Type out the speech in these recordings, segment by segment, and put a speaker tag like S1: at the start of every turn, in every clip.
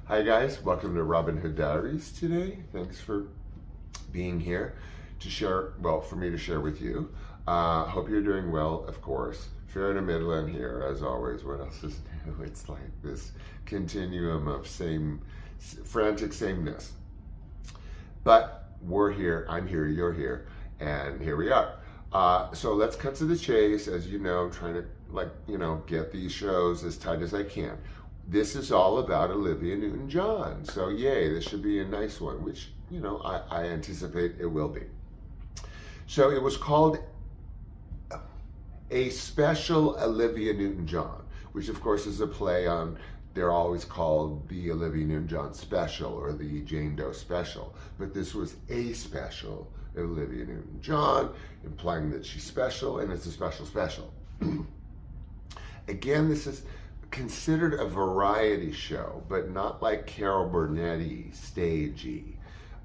S1: Hi guys, welcome to Robin Hood Diaries today. Thanks for being here to share, well, for me to share with you. Hope you're doing well, of course. Fair to Midland here, as always. What else is new? It's like this continuum of frantic sameness. But we're here, I'm here, you're here, and here we are. So let's cut to the chase, as you know, trying to get these shows as tight as I can. This is all about Olivia Newton-John. So yay, this should be a nice one, which, I anticipate it will be. So it was called A Special Olivia Newton-John, which of course is a play on, they're always called the Olivia Newton-John Special or the Jane Doe Special. But this was A Special Olivia Newton-John, implying that she's special, and it's a special. Again, this is considered a variety show, but not like Carol Burnett-y, stagey.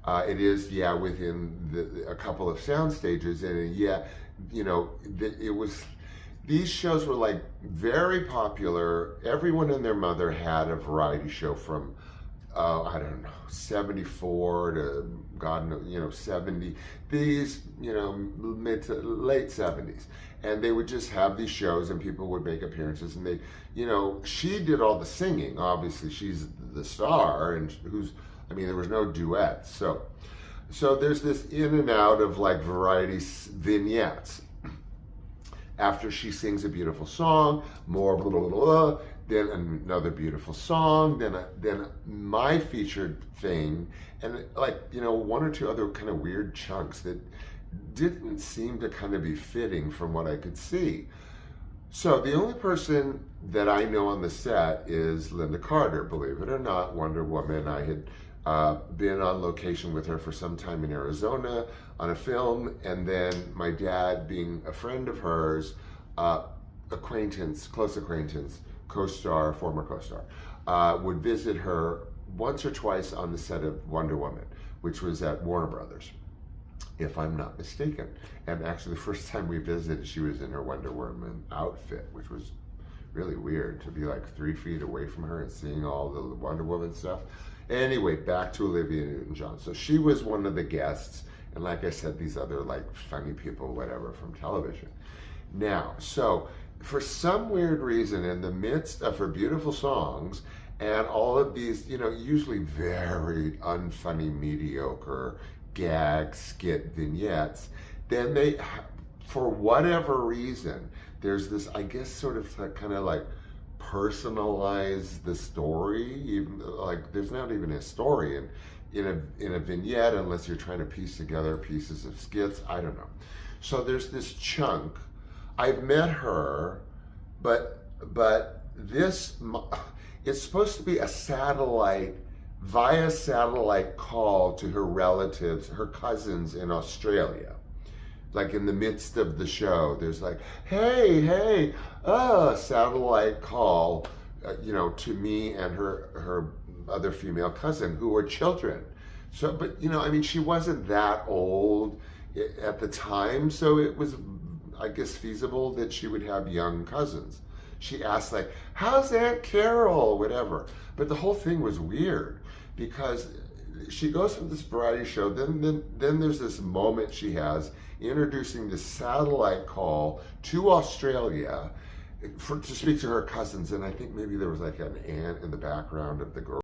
S1: It is, within a couple of sound stages, and these shows were like very popular. Everyone and their mother had a variety show from, 74 to God knows, 70, these, mid to late 70s. And they would just have these shows and people would make appearances and she did all the singing. Obviously she's the star and there was no duets. So there's this in and out of like variety vignettes. After she sings a beautiful song, more blah, blah, blah, then another beautiful song, then my featured thing, and one or two other kind of weird chunks that didn't seem to kind of be fitting from what I could see. So the only person that I know on the set is Linda Carter, believe it or not, Wonder Woman. I had been on location with her for some time in Arizona on a film, and then my dad, being a friend of hers, close acquaintance, co-star, former co-star, would visit her once or twice on the set of Wonder Woman, which was at Warner Brothers, if I'm not mistaken. And actually the first time we visited, she was in her Wonder Woman outfit, which was really weird to be like 3 feet away from her and seeing all the Wonder Woman stuff. Anyway, back to Olivia Newton-John. So she was one of the guests, and like I said, these other like funny people, whatever, from television. Now, so for some weird reason, in the midst of her beautiful songs and all of these, usually very unfunny, mediocre gag skit vignettes, then they, for whatever reason, there's this, I guess, sort of kind of like personalize the story, even like there's not even a story in a vignette unless you're trying to piece together pieces of skits. I don't know. So there's this chunk. I've met her, but this, it's supposed to be via satellite call to her relatives, her cousins in Australia. Like in the midst of the show, there's like, hey, satellite call, to me and her other female cousin who were children. So, but she wasn't that old at the time, so it was, I guess, feasible that she would have young cousins. She asked like, how's Aunt Carol, whatever. But the whole thing was weird because she goes from this variety show, then there's this moment she has introducing this satellite call to Australia to speak to her cousins, and I think maybe there was like an aunt in the background of the girl.